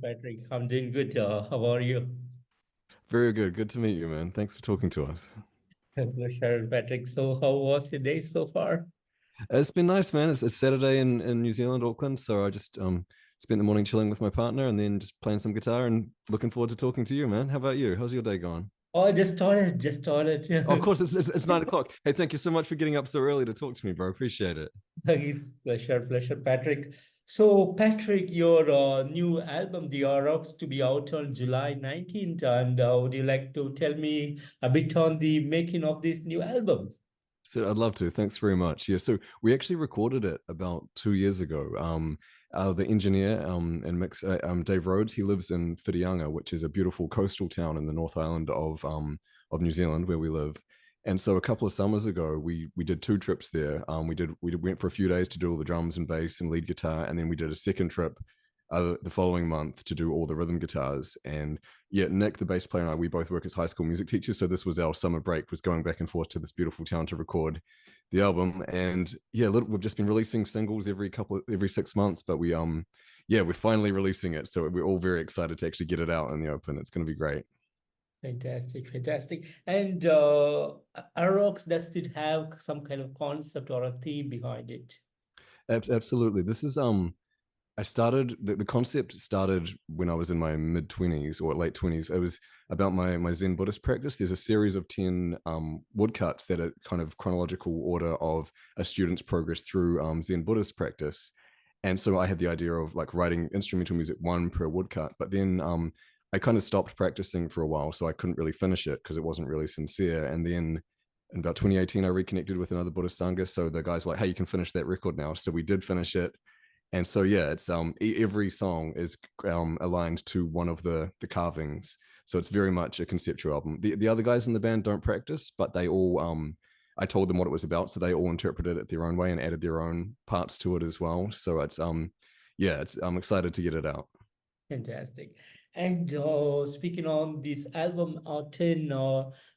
Patrick. I'm doing good. How are you? Very good. Good to meet you, man. Thanks for talking to us. Pleasure, Patrick. So, how was your day so far? It's been nice, man. It's Saturday in New Zealand, Auckland. So I just spent the morning chilling with my partner and then just playing some guitar and looking forward to talking to you, man. How about you? How's your day going? Oh, I just started. Just started. Of course, it's 9 o'clock. Hey, thank you so much for getting up so early to talk to me, bro. Appreciate it. It's pleasure, Patrick. So, Patrick, your new album, The Aurochs, to be out on July 19th. And would you like to tell me a bit on the making of this new album? So I'd love to. Thanks very much. Yeah, so we actually recorded it about 2 years ago. The engineer and mix Dave Rhodes, he lives in Whitianga, which is a beautiful coastal town in the North Island of New Zealand where we live. And so a couple of summers ago, we did two trips there. We went for a few days to do all the drums and bass and lead guitar, and then we did a second trip the following month to do all the rhythm guitars. And yeah, Nick, the bass player, and I, we both work as high school music teachers. So this was our summer break, was going back and forth to this beautiful town to record the album. And yeah, we've just been releasing singles every 6 months, but yeah, we're finally releasing it. So we're all very excited to actually get it out in the open. It's going to be great. Fantastic, fantastic. And Aurochs, does it have some kind of concept or a theme behind it? Absolutely. This is I started the concept started when I was in my mid 20s or late 20s. It was about my Zen Buddhist practice. There's a series of 10 woodcuts that are kind of chronological order of a student's progress through Zen Buddhist practice. And so I had the idea of like writing instrumental music one per woodcut, but then I kind of stopped practicing for a while, so I couldn't really finish it because it wasn't really sincere. And then in about 2018, I reconnected with another Buddhist Sangha. So the guys were like, "Hey, you can finish that record now." So we did finish it, and so yeah, it's every song is aligned to one of the carvings, so it's very much a conceptual album. The other guys in the band don't practice, but they all I told them what it was about, so they all interpreted it their own way and added their own parts to it as well. So it's yeah, it's I'm excited to get it out. Fantastic. And speaking on this album, 10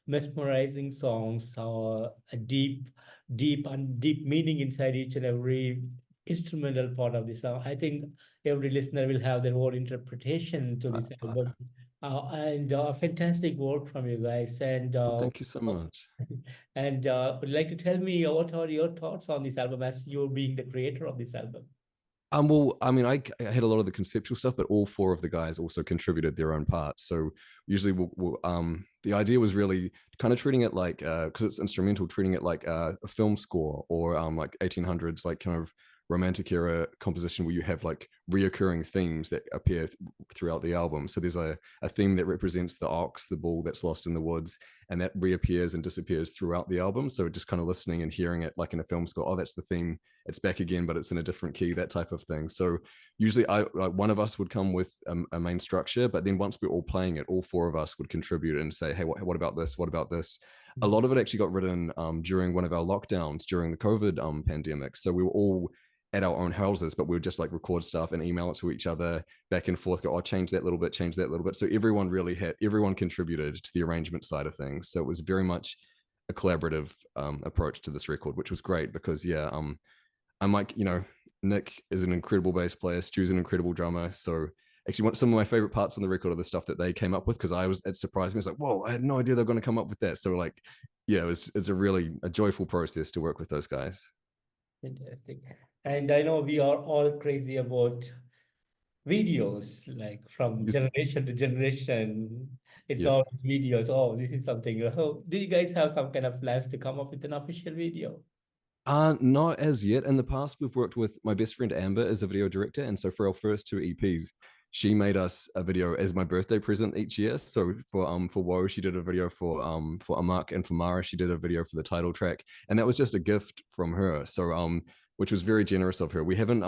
mesmerizing songs, a deep meaning inside each and every instrumental part of the song. I think every listener will have their own interpretation to this Uh, album. And fantastic work from you guys. And well, thank you so much. would you like to tell me what are your thoughts on this album as you being the creator of this album? Well, I mean, I had a lot of the conceptual stuff, but all four of the guys also contributed their own parts. So usually, the idea was really kind of treating it like, because it's instrumental, treating it like a film score or like 1800s, like kind of romantic era composition where you have like reoccurring themes that appear throughout the album. So there's a theme that represents the ox, the bull that's lost in the woods, and that reappears and disappears throughout the album. So just kind of listening and hearing it like in a film score, oh, that's the theme, it's back again, but it's in a different key, that type of thing. So usually one of us would come with a main structure, but then once we're all playing it, all four of us would contribute and say, hey, what about this? What about this? A lot of it actually got written during one of our lockdowns during the COVID pandemic. So we were all at our own houses, but we would just like record stuff and email it to each other back and forth, go, oh, change that little bit, change that little bit. So everyone contributed to the arrangement side of things. So it was very much a collaborative approach to this record, which was great because yeah, I'm like, Nick is an incredible bass player, Stu's an incredible drummer. So actually, some of my favorite parts on the record are the stuff that they came up with because it surprised me. It's like, whoa, I had no idea they're going to come up with that. So like, yeah, it's a really a joyful process to work with those guys. Fantastic. And I know we are all crazy about videos, like from Yes. generation to generation. It's Yeah. all videos. Oh, this is something. Oh, do you guys have some kind of plans to come up with an official video? Not as yet. In the past, we've worked with my best friend Amber as a video director, and so for our first two EPs, she made us a video as my birthday present each year. So for Woe, she did a video for Amak, and for Mara, she did a video for the title track, and that was just a gift from her. So which was very generous of her. We haven't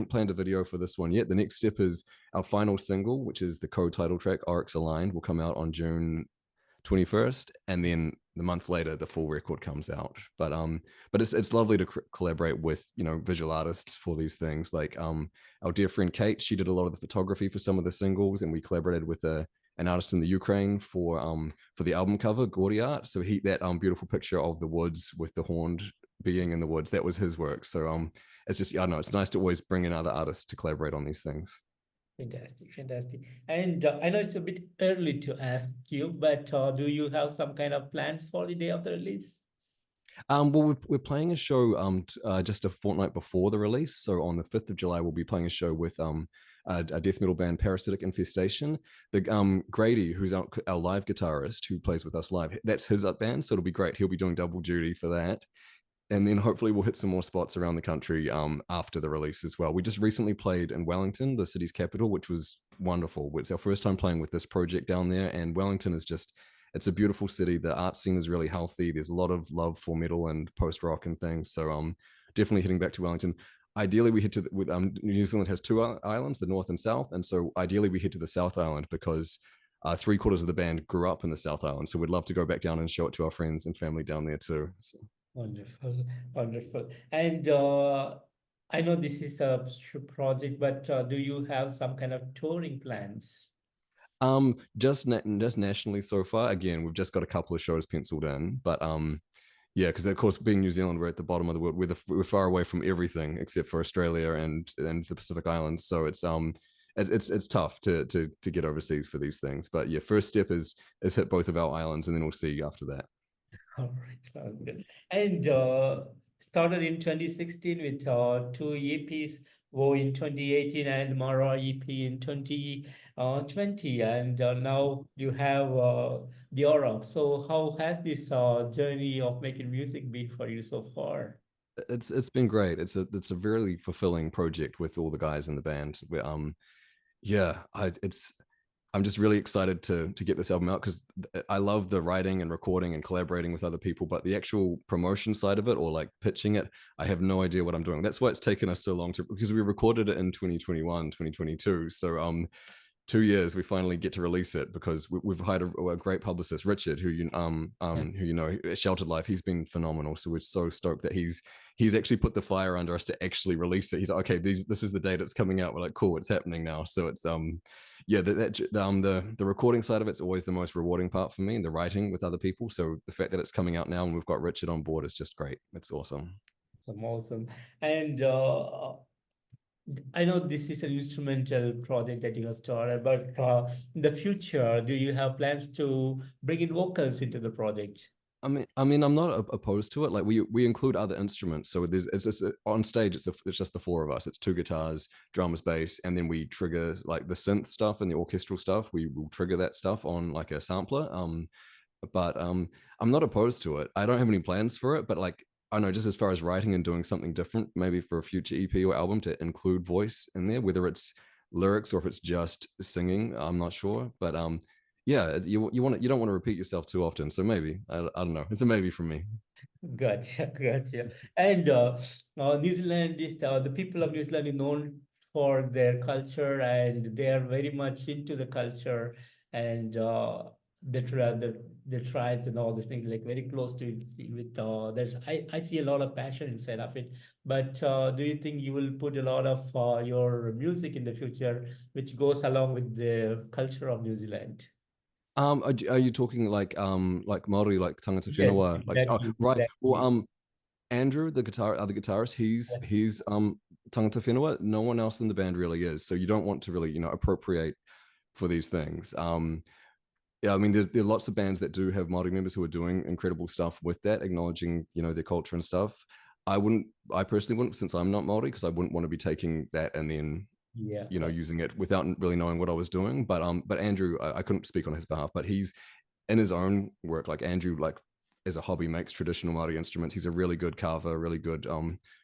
planned a video for this one yet. The next step is our final single, which is the co-title track, Aurochs Aligned, will come out on June 21st, and then the month later the full record comes out. But it's lovely to collaborate with visual artists for these things, like our dear friend Kate. She did a lot of the photography for some of the singles, and we collaborated with an artist in the Ukraine for the album cover, Gordy Art. So that beautiful picture of the woods with the horned being in the woods, that was his work. So it's just, I don't know, it's nice to always bring in other artists to collaborate on these things. Fantastic, fantastic. And I know it's a bit early to ask you, but do you have some kind of plans for the day of the release? Well, we're playing a show just a fortnight before the release. So on the 5th of July, we'll be playing a show with a death metal band, Parasitic Infestation. The Grady, who's our live guitarist who plays with us live, that's his up band. So it'll be great. He'll be doing double duty for that. And then hopefully we'll hit some more spots around the country after the release as well. We just recently played in Wellington, the city's capital, which was wonderful. It's our first time playing with this project down there, and Wellington is just it's a beautiful city. The art scene is really healthy. There's a lot of love for metal and post rock and things. So definitely heading back to Wellington. Ideally, we head to with New Zealand has two islands, the north and south, and so ideally we head to the South Island because 3/4 of the band grew up in the South Island. So we'd love to go back down and show it to our friends and family down there too. So. Wonderful, wonderful. And I know this is a project, but do you have some kind of touring plans? Just nationally so far. Again, we've just got a couple of shows penciled in, but yeah, because of course, being New Zealand, we're at the bottom of the world. We're far away from everything except for Australia and the Pacific Islands. So it's tough to get overseas for these things. But yeah, first step is hit both of our islands, and then we'll see after that. All right, sounds good. And started in 2016 with two EPs, Woe in 2018 and Mara EP in 2020. And now you have the Aurochs. So how has this journey of making music been for you so far? It's been great. It's a really fulfilling project with all the guys in the band. Yeah, I'm just really excited to get this album out because I love the writing and recording and collaborating with other people, but the actual promotion side of it or like pitching it, I have no idea what I'm doing. That's why it's taken us so long to because we recorded it in 2021, 2022. So 2 years we finally get to release it because we've hired a great publicist, Richard, Yeah. who Sheltered Life. He's been phenomenal, so we're so stoked that he's actually put the fire under us to actually release it. He's like, okay, this is the date it's coming out. We're like, cool, it's happening now. So it's yeah, the recording side of it's always the most rewarding part for me, and the writing with other people. So the fact that it's coming out now and we've got Richard on board is just great. It's awesome. It's awesome. And I know this is an instrumental project that you have started, but in the future, do you have plans to bring in vocals into the project? I mean, I'm not opposed to it. Like we include other instruments, so it's just on stage. It's just the four of us. It's two guitars, drums, bass, and then we trigger like the synth stuff and the orchestral stuff. We will trigger that stuff on like a sampler. But I'm not opposed to it. I don't have any plans for it, but like I don't know, just as far as writing and doing something different, maybe for a future EP or album to include voice in there, whether it's lyrics or if it's just singing, I'm not sure. But yeah, you don't want to repeat yourself too often. So maybe I don't know. It's a maybe from me. Gotcha, gotcha. And New Zealand is the people of New Zealand is known for their culture, and they are very much into the culture and the tribes and all these things, like very close to it with there's I see a lot of passion inside of it. But do you think you will put a lot of your music in the future, which goes along with the culture of New Zealand? Are you talking like Maori, like tangata Yes, whenua, like oh exactly, right? Well, exactly. Andrew, other guitarist, he's tangata whenua. No one else in the band really is. So you don't want to really appropriate for these things. Yeah, I mean, there are lots of bands that do have Māori members who are doing incredible stuff with that, acknowledging their culture and stuff. I personally wouldn't, since I'm not Māori, because I wouldn't want to be taking that and then Yeah. using it without really knowing what I was doing. But Andrew, I couldn't speak on his behalf, but he's in his own work. Like Andrew, like as a hobby, makes traditional Māori instruments. He's a really good carver, really good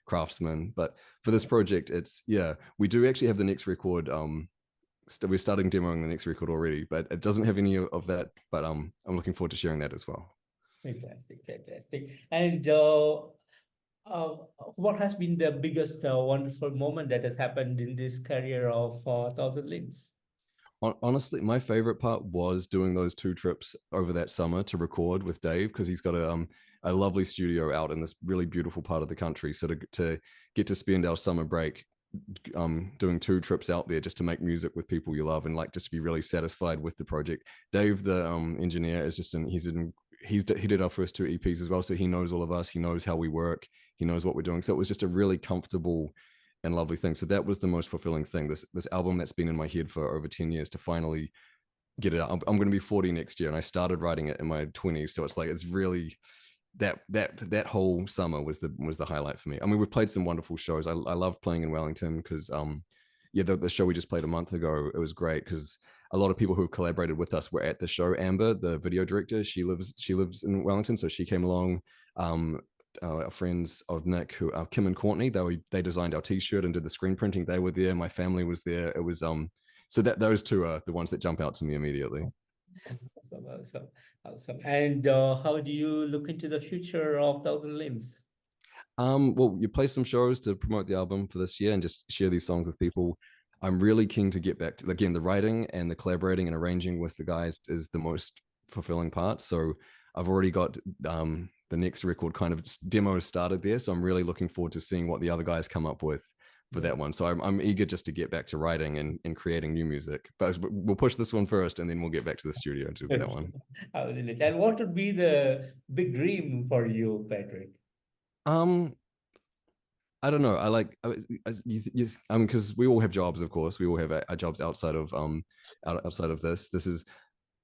craftsman. But for this project, it's yeah, we do actually have the next record. We're starting demoing the next record already, but it doesn't have any of that. But I'm looking forward to sharing that as well. Fantastic, fantastic. And uh, what has been the biggest wonderful moment that has happened in this career of Thousand Limbs? Honestly, my favorite part was doing those two trips over that summer to record with Dave because he's got a lovely studio out in this really beautiful part of the country. So to get to spend our summer break doing two trips out there just to make music with people you love and like just to be really satisfied with the project. Dave, the engineer, is just he did our first two EPs as well, so he knows all of us. He knows how we work. He knows what we're doing. So it was just a really comfortable and lovely things. So that was the most fulfilling thing. This album that's been in my head for over 10 years to finally get it out. I'm going to be 40 next year, and I started writing it in my 20s. So it's like it's really that whole summer was the highlight for me. I mean, we played some wonderful shows. I love playing in Wellington because yeah, the show we just played a month ago, it was great because a lot of people who collaborated with us were at the show. Amber, the video director, she lives in Wellington, so she came along. Um, our friends of Nick, who Kim and Courtney, they designed our T-shirt and did the screen printing. They were there. My family was there. It was so that those two are the ones that jump out to me immediately. Awesome, awesome, awesome. And how do you look into the future of Thousand Limbs? Well, you play some shows to promote the album for this year and just share these songs with people. I'm really keen to get back to, again, the writing and the collaborating and arranging with the guys is the most fulfilling part. So I've already got the next record kind of demo started there. So I'm really looking forward to seeing what the other guys come up with for Yeah. that one. So I'm eager just to get back to writing and creating new music. But we'll push this one first and then we'll get back to the studio to do that one. Absolutely. And what would be the big dream for you, Patrick? Um, I don't know. I like, I mean, because we all have jobs, of course. We all have our jobs outside of this. This is,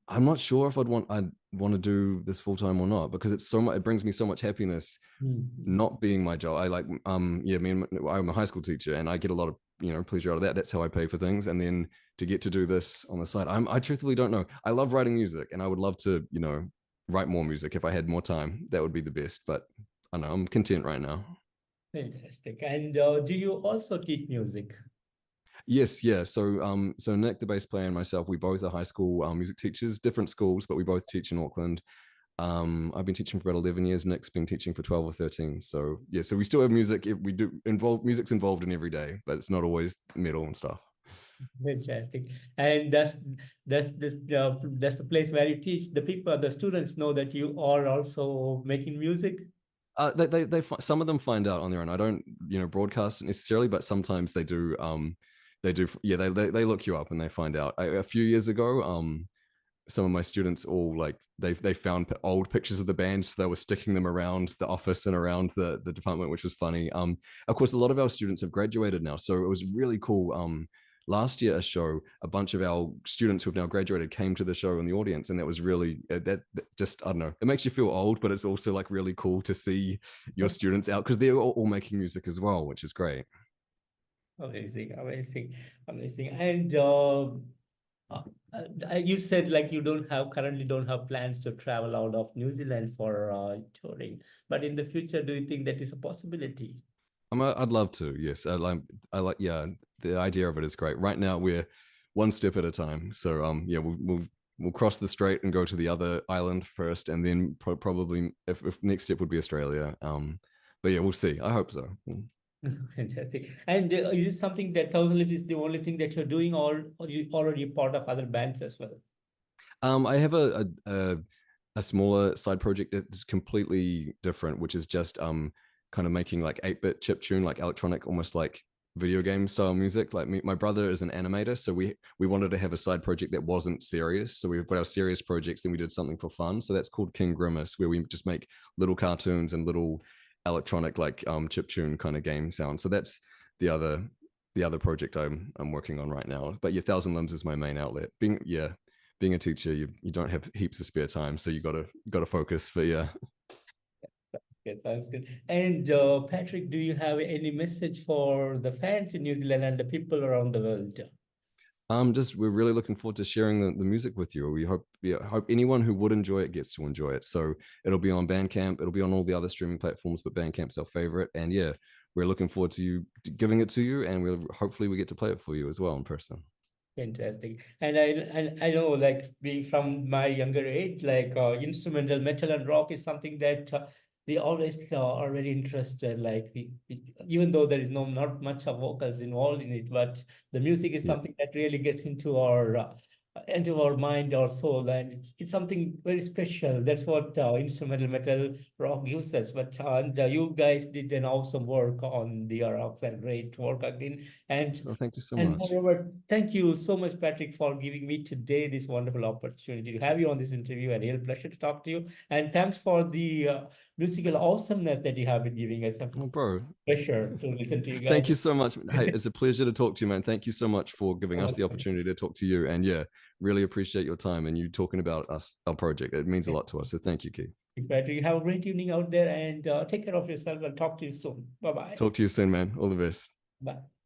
I'm not sure if I'd want to do this full time or not because it's so much. It brings me so much happiness Mhm. not being my job. I like, yeah, I'm a high school teacher and I get a lot of pleasure out of that. That's how I pay for things. And then to get to do this on the side, I truthfully don't know. I love writing music and I would love to write more music if I had more time. That would be the best. But I know I'm content right now. Fantastic. And do you also teach music? Yes, yeah. So Nick, the bass player, and myself, we both are high school music teachers, different schools, but we both teach in Auckland. I've been teaching for about 11 years. Nick's been teaching for 12 or 13. So yeah, so we still have music. We do involve music's involved in every day, but it's not always metal and stuff. Fantastic. And that's the place where you teach the people, the students know that you are also making music. Some of them find out on their own. I don't broadcast it necessarily, but sometimes they do. They do. Yeah, they look you up and they find out. A few years ago, some of my students all like they found old pictures of the band, so they were sticking them around the office and around the department, which was funny. Of course, a lot of our students have graduated now, so it was really cool. Last year, a bunch of our students who have now graduated came to the show in the audience, and that was really that just I don't know. It makes you feel old, but it's also like really cool to see your students out because they're all making music as well, which is great. Amazing, amazing, amazing. And uh, you said like you currently don't have plans to travel out of New Zealand for touring, but in the future, do you think that is a possibility? I'd love to. Yes, I like. Yeah, the idea of it is great. Right now, we're one step at a time. So yeah, we'll cross the strait and go to the other island first, and then probably if next step would be Australia. But yeah, we'll see. I hope so. Fantastic. And is it something that Thousand Lives is the only thing that you're doing, or you already part of other bands as well? I have a smaller side project that's completely different, which is just kind of making like 8-bit chip tune, like electronic, almost like video game style music. Like my brother is an animator, so we wanted to have a side project that wasn't serious. So we've got our serious projects, then we did something for fun. So that's called King Grimace, where we just make little cartoons and little electronic like chip tune kind of game sounds. So that's the other the other project I'm working on right now. But yeah, Thousand Limbs is my main outlet. Being a teacher, you don't have heaps of spare time, so you gotta focus. But yeah, That's good. That's good. And Patrick, do you have any message for the fans in New Zealand and the people around the world? just we're really looking forward to sharing the music with you. We hope anyone who would enjoy it gets to enjoy it. So it'll be on Bandcamp, it'll be on all the other streaming platforms, but Bandcamp's our favorite. And yeah, we're looking forward to you giving it to you, and we'll hopefully we get to play it for you as well in person. Fantastic. And I know, like being from my younger age, like instrumental metal and rock is something that we always are very interested. Like even though there is not much of vocals involved in it, but the music is Yeah. something that really gets into our into our mind or soul, and it's something very special. That's what instrumental metal rock gives us. But and you guys did an awesome work on the Aurochs, and great work again. Oh, thank you so And much. moreover, thank you so much, Patrick, for giving me today this wonderful opportunity to have you on this interview. A real pleasure to talk to you, and thanks for the musical awesomeness that you have been giving us. A Oh, bro, pleasure to listen to you thank guys. you so much. Hey, it's a pleasure to talk to you, man. Thank you so much for giving us the opportunity to talk to you. And yeah, really appreciate your time and you talking about us, our project. It means a lot to us. So thank you, Keith. Patrick, have a great evening out there, and take care of yourself. I'll talk to you soon. Bye bye. Talk to you soon, man. All the best. Bye.